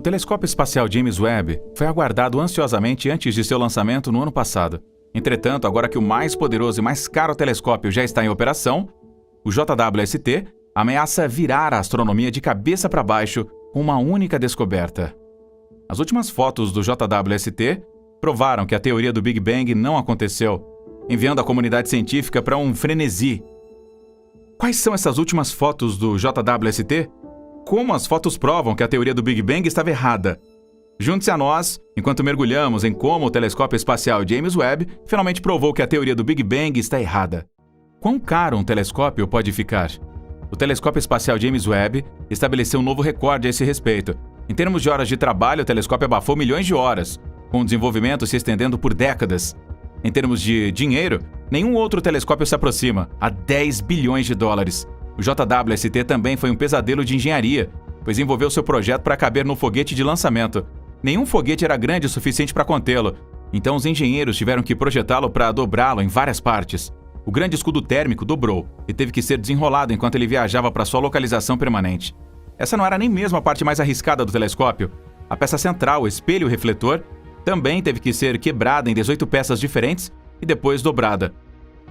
O telescópio espacial James Webb foi aguardado ansiosamente antes de seu lançamento no ano passado. Entretanto, agora que o mais poderoso e mais caro telescópio já está em operação, o JWST ameaça virar a astronomia de cabeça para baixo com uma única descoberta. As últimas fotos do JWST provaram que a teoria do Big Bang não aconteceu, enviando a comunidade científica para um frenesi. Quais são essas últimas fotos do JWST? Como as fotos provam que a teoria do Big Bang estava errada? Junte-se a nós enquanto mergulhamos em como o telescópio espacial James Webb finalmente provou que a teoria do Big Bang está errada. Quão caro um telescópio pode ficar? O telescópio espacial James Webb estabeleceu um novo recorde a esse respeito. Em termos de horas de trabalho, o telescópio abafou milhões de horas, com o desenvolvimento se estendendo por décadas. Em termos de dinheiro, nenhum outro telescópio se aproxima, a 10 bilhões de dólares. O JWST também foi um pesadelo de engenharia, pois envolveu seu projeto para caber no foguete de lançamento. Nenhum foguete era grande o suficiente para contê-lo, então os engenheiros tiveram que projetá-lo para dobrá-lo em várias partes. O grande escudo térmico dobrou e teve que ser desenrolado enquanto ele viajava para sua localização permanente. Essa não era nem mesmo a parte mais arriscada do telescópio. A peça central, o espelho refletor, também teve que ser quebrada em 18 peças diferentes e depois dobrada.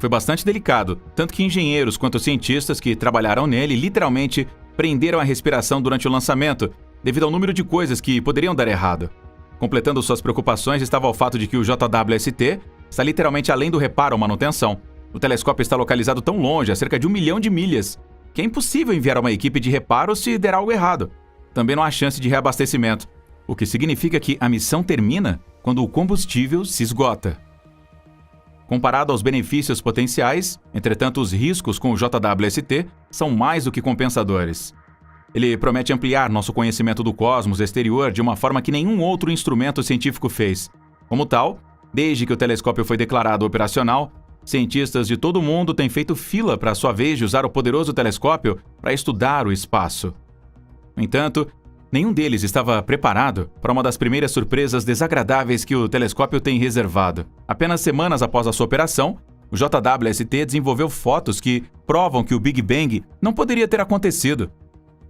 Foi bastante delicado, tanto que engenheiros quanto cientistas que trabalharam nele literalmente prenderam a respiração durante o lançamento, devido ao número de coisas que poderiam dar errado. Completando suas preocupações estava o fato de que o JWST está literalmente além do reparo ou manutenção. O telescópio está localizado tão longe, a cerca de 1 milhão de milhas, que é impossível enviar uma equipe de reparo se der algo errado. Também não há chance de reabastecimento, o que significa que a missão termina quando o combustível se esgota. Comparado aos benefícios potenciais, entretanto, os riscos com o JWST são mais do que compensadores. Ele promete ampliar nosso conhecimento do cosmos exterior de uma forma que nenhum outro instrumento científico fez. Como tal, desde que o telescópio foi declarado operacional, cientistas de todo o mundo têm feito fila para a sua vez de usar o poderoso telescópio para estudar o espaço. No entanto, nenhum deles estava preparado para uma das primeiras surpresas desagradáveis que o telescópio tem reservado. Apenas semanas após a sua operação, o JWST desenvolveu fotos que provam que o Big Bang não poderia ter acontecido.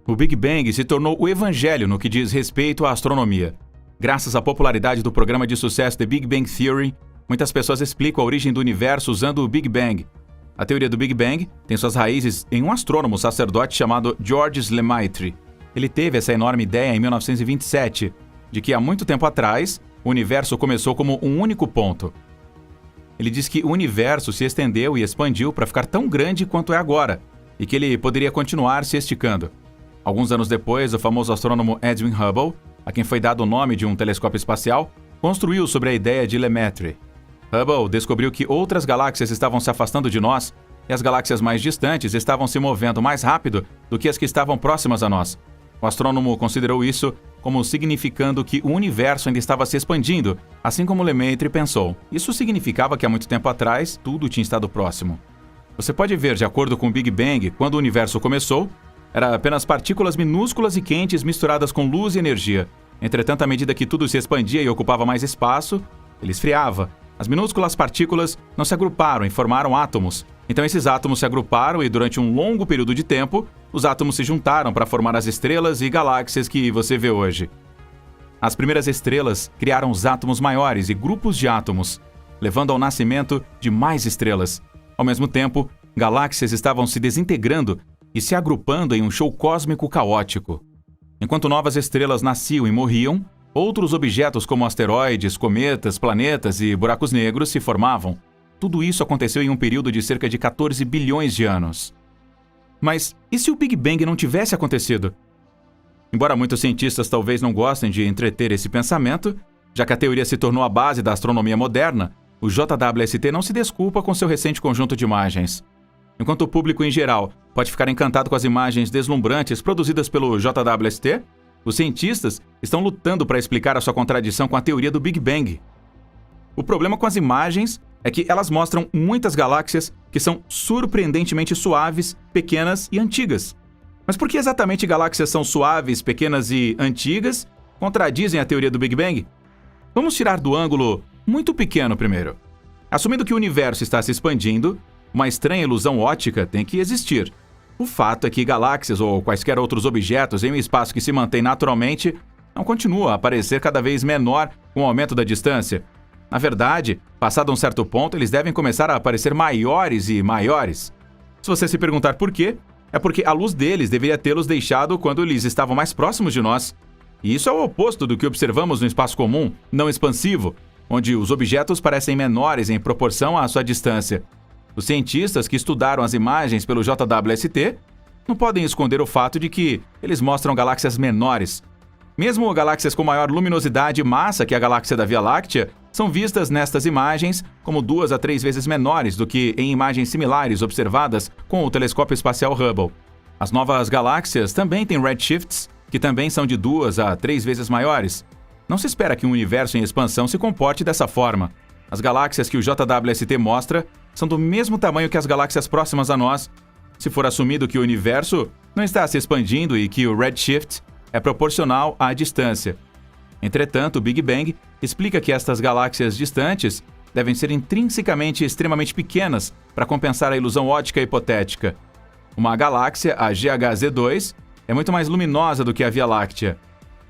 O Big Bang se tornou o evangelho no que diz respeito à astronomia. Graças à popularidade do programa de sucesso The Big Bang Theory, muitas pessoas explicam a origem do universo usando o Big Bang. A teoria do Big Bang tem suas raízes em um astrônomo sacerdote chamado Georges Lemaitre. Ele teve essa enorme ideia em 1927, de que há muito tempo atrás, o universo começou como um único ponto. Ele diz que o universo se estendeu e expandiu para ficar tão grande quanto é agora, e que ele poderia continuar se esticando. Alguns anos depois, o famoso astrônomo Edwin Hubble, a quem foi dado o nome de um telescópio espacial, construiu sobre a ideia de Lemaitre. Hubble descobriu que outras galáxias estavam se afastando de nós e as galáxias mais distantes estavam se movendo mais rápido do que as que estavam próximas a nós. O astrônomo considerou isso como significando que o universo ainda estava se expandindo, assim como Lemaitre pensou. Isso significava que há muito tempo atrás, tudo tinha estado próximo. Você pode ver, de acordo com o Big Bang, quando o universo começou, era apenas partículas minúsculas e quentes misturadas com luz e energia. Entretanto, à medida que tudo se expandia e ocupava mais espaço, ele esfriava. As minúsculas partículas não se agruparam e formaram átomos. Então esses átomos se agruparam e durante um longo período de tempo, os átomos se juntaram para formar as estrelas e galáxias que você vê hoje. As primeiras estrelas criaram os átomos maiores e grupos de átomos, levando ao nascimento de mais estrelas. Ao mesmo tempo, galáxias estavam se desintegrando e se agrupando em um show cósmico caótico. Enquanto novas estrelas nasciam e morriam, outros objetos como asteroides, cometas, planetas e buracos negros se formavam. Tudo isso aconteceu em um período de cerca de 14 bilhões de anos. Mas e se o Big Bang não tivesse acontecido? Embora muitos cientistas talvez não gostem de entreter esse pensamento, já que a teoria se tornou a base da astronomia moderna, o JWST não se desculpa com seu recente conjunto de imagens. Enquanto o público em geral pode ficar encantado com as imagens deslumbrantes produzidas pelo JWST, os cientistas estão lutando para explicar a sua contradição com a teoria do Big Bang. O problema com as imagens é que elas mostram muitas galáxias que são surpreendentemente suaves, pequenas e antigas. Mas por que exatamente galáxias são suaves, pequenas e antigas contradizem a teoria do Big Bang? Vamos tirar do ângulo muito pequeno primeiro. Assumindo que o universo está se expandindo, uma estranha ilusão óptica tem que existir. O fato é que galáxias ou quaisquer outros objetos em um espaço que se mantém naturalmente não continua a parecer cada vez menor com o aumento da distância. Na verdade, passado um certo ponto, eles devem começar a aparecer maiores e maiores. Se você se perguntar por quê, é porque a luz deles deveria tê-los deixado quando eles estavam mais próximos de nós. E isso é o oposto do que observamos no espaço comum, não expansivo, onde os objetos parecem menores em proporção à sua distância. Os cientistas que estudaram as imagens pelo JWST não podem esconder o fato de que eles mostram galáxias menores. Mesmo galáxias com maior luminosidade e massa que a galáxia da Via Láctea são vistas nestas imagens como 2 a 3 vezes menores do que em imagens similares observadas com o telescópio espacial Hubble. As novas galáxias também têm redshifts, que também são de 2 a 3 vezes maiores. Não se espera que um universo em expansão se comporte dessa forma. As galáxias que o JWST mostra são do mesmo tamanho que as galáxias próximas a nós, se for assumido que o universo não está se expandindo e que o redshift é proporcional à distância. Entretanto, o Big Bang explica que estas galáxias distantes devem ser intrinsecamente extremamente pequenas para compensar a ilusão óptica hipotética. Uma galáxia, a GHZ2, é muito mais luminosa do que a Via Láctea.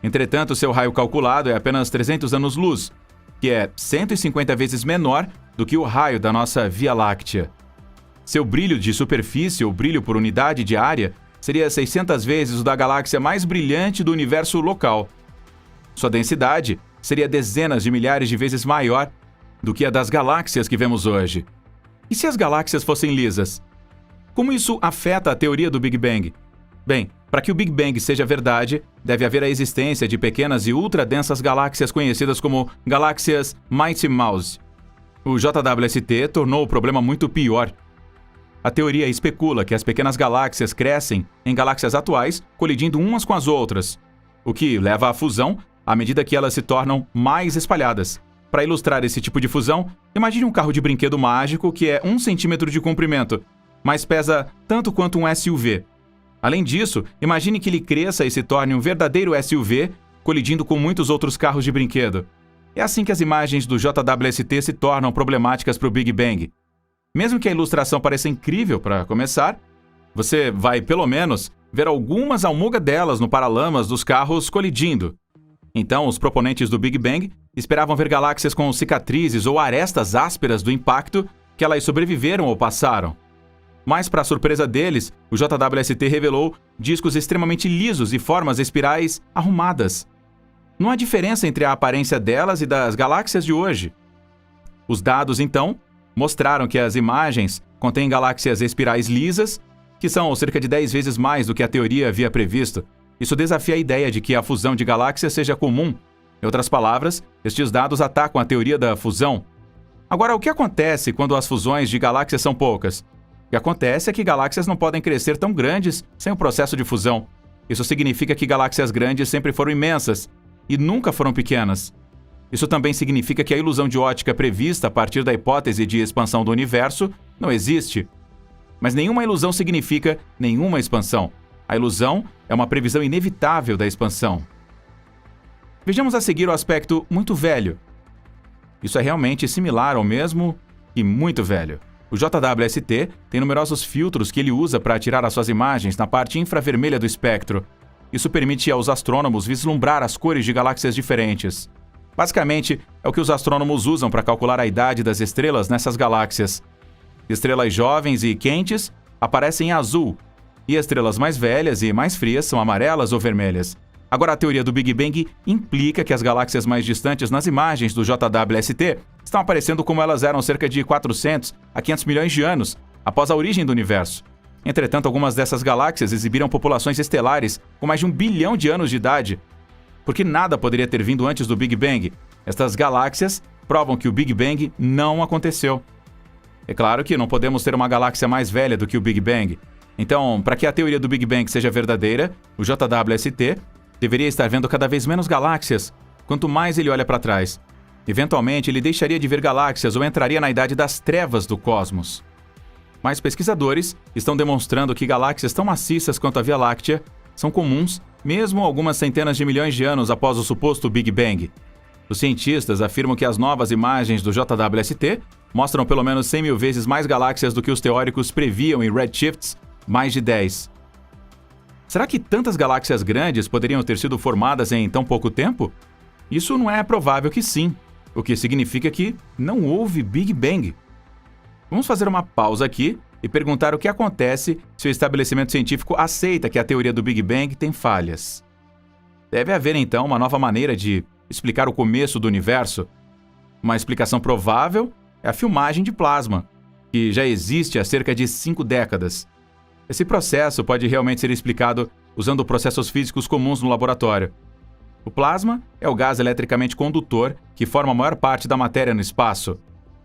Entretanto, seu raio calculado é apenas 300 anos-luz, que é 150 vezes menor do que o raio da nossa Via Láctea. Seu brilho de superfície, ou brilho por unidade de área, seria 600 vezes o da galáxia mais brilhante do universo local. Sua densidade seria dezenas de milhares de vezes maior do que a das galáxias que vemos hoje. E se as galáxias fossem lisas? Como isso afeta a teoria do Big Bang? Bem, para que o Big Bang seja verdade, deve haver a existência de pequenas e ultra-densas galáxias conhecidas como galáxias Mighty Mouse. O JWST tornou o problema muito pior. A teoria especula que as pequenas galáxias crescem em galáxias atuais, colidindo umas com as outras, o que leva à fusão à medida que elas se tornam mais espalhadas. Para ilustrar esse tipo de fusão, imagine um carro de brinquedo mágico que é 1 centímetro de comprimento, mas pesa tanto quanto um SUV. Além disso, imagine que ele cresça e se torne um verdadeiro SUV, colidindo com muitos outros carros de brinquedo. É assim que as imagens do JWST se tornam problemáticas para o Big Bang. Mesmo que a ilustração pareça incrível para começar, você vai, pelo menos, ver algumas almôgadelas no paralamas dos carros colidindo. Então, os proponentes do Big Bang esperavam ver galáxias com cicatrizes ou arestas ásperas do impacto que elas sobreviveram ou passaram. Mas, para surpresa deles, o JWST revelou discos extremamente lisos e formas espirais arrumadas. Não há diferença entre a aparência delas e das galáxias de hoje. Os dados, então, mostraram que as imagens contêm galáxias espirais lisas, que são cerca de 10 vezes mais do que a teoria havia previsto. Isso desafia a ideia de que a fusão de galáxias seja comum. Em outras palavras, estes dados atacam a teoria da fusão. Agora, o que acontece quando as fusões de galáxias são poucas? O que acontece é que galáxias não podem crescer tão grandes sem o processo de fusão. Isso significa que galáxias grandes sempre foram imensas e nunca foram pequenas. Isso também significa que a ilusão de ótica prevista a partir da hipótese de expansão do universo não existe. Mas nenhuma ilusão significa nenhuma expansão. A ilusão é uma previsão inevitável da expansão. Vejamos a seguir o aspecto muito velho. Isso é realmente similar ao mesmo e muito velho. O JWST tem numerosos filtros que ele usa para tirar as suas imagens na parte infravermelha do espectro. Isso permite aos astrônomos vislumbrar as cores de galáxias diferentes. Basicamente, é o que os astrônomos usam para calcular a idade das estrelas nessas galáxias. Estrelas jovens e quentes aparecem em azul, e estrelas mais velhas e mais frias são amarelas ou vermelhas. Agora, a teoria do Big Bang implica que as galáxias mais distantes nas imagens do JWST estão aparecendo como elas eram cerca de 400 a 500 milhões de anos após a origem do universo. Entretanto, algumas dessas galáxias exibiram populações estelares com mais de 1 bilhão de anos de idade, porque nada poderia ter vindo antes do Big Bang. Estas galáxias provam que o Big Bang não aconteceu. É claro que não podemos ter uma galáxia mais velha do que o Big Bang. Então, para que a teoria do Big Bang seja verdadeira, o JWST deveria estar vendo cada vez menos galáxias, quanto mais ele olha para trás. Eventualmente, ele deixaria de ver galáxias ou entraria na idade das trevas do cosmos. Mas pesquisadores estão demonstrando que galáxias tão maciças quanto a Via Láctea são comuns mesmo algumas centenas de milhões de anos após o suposto Big Bang. Os cientistas afirmam que as novas imagens do JWST mostram pelo menos 100 mil vezes mais galáxias do que os teóricos previam em redshifts mais de 10. Será que tantas galáxias grandes poderiam ter sido formadas em tão pouco tempo? Isso não é provável que sim, o que significa que não houve Big Bang. Vamos fazer uma pausa aqui e perguntar o que acontece se o estabelecimento científico aceita que a teoria do Big Bang tem falhas. Deve haver então uma nova maneira de explicar o começo do universo. Uma explicação provável é a filmagem de plasma, que já existe há cerca de 5 décadas. Esse processo pode realmente ser explicado usando processos físicos comuns no laboratório. O plasma é o gás eletricamente condutor que forma a maior parte da matéria no espaço,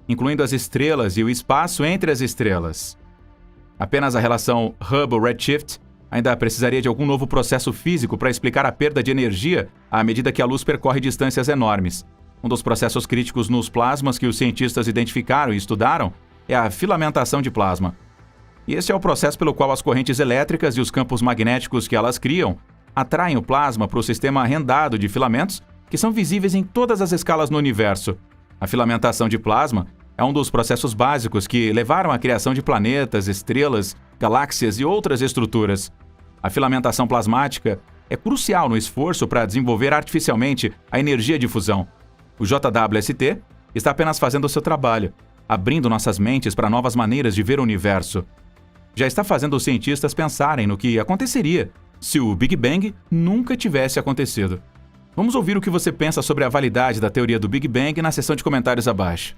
incluindo as estrelas e o espaço entre as estrelas. Apenas a relação Hubble-Redshift ainda precisaria de algum novo processo físico para explicar a perda de energia à medida que a luz percorre distâncias enormes. Um dos processos críticos nos plasmas que os cientistas identificaram e estudaram é a filamentação de plasma. E esse é o processo pelo qual as correntes elétricas e os campos magnéticos que elas criam atraem o plasma para o sistema rendado de filamentos que são visíveis em todas as escalas no universo. A filamentação de plasma é um dos processos básicos que levaram à criação de planetas, estrelas, galáxias e outras estruturas. A filamentação plasmática é crucial no esforço para desenvolver artificialmente a energia de fusão. O JWST está apenas fazendo o seu trabalho, abrindo nossas mentes para novas maneiras de ver o universo. Já está fazendo os cientistas pensarem no que aconteceria se o Big Bang nunca tivesse acontecido. Vamos ouvir o que você pensa sobre a validade da teoria do Big Bang na seção de comentários abaixo.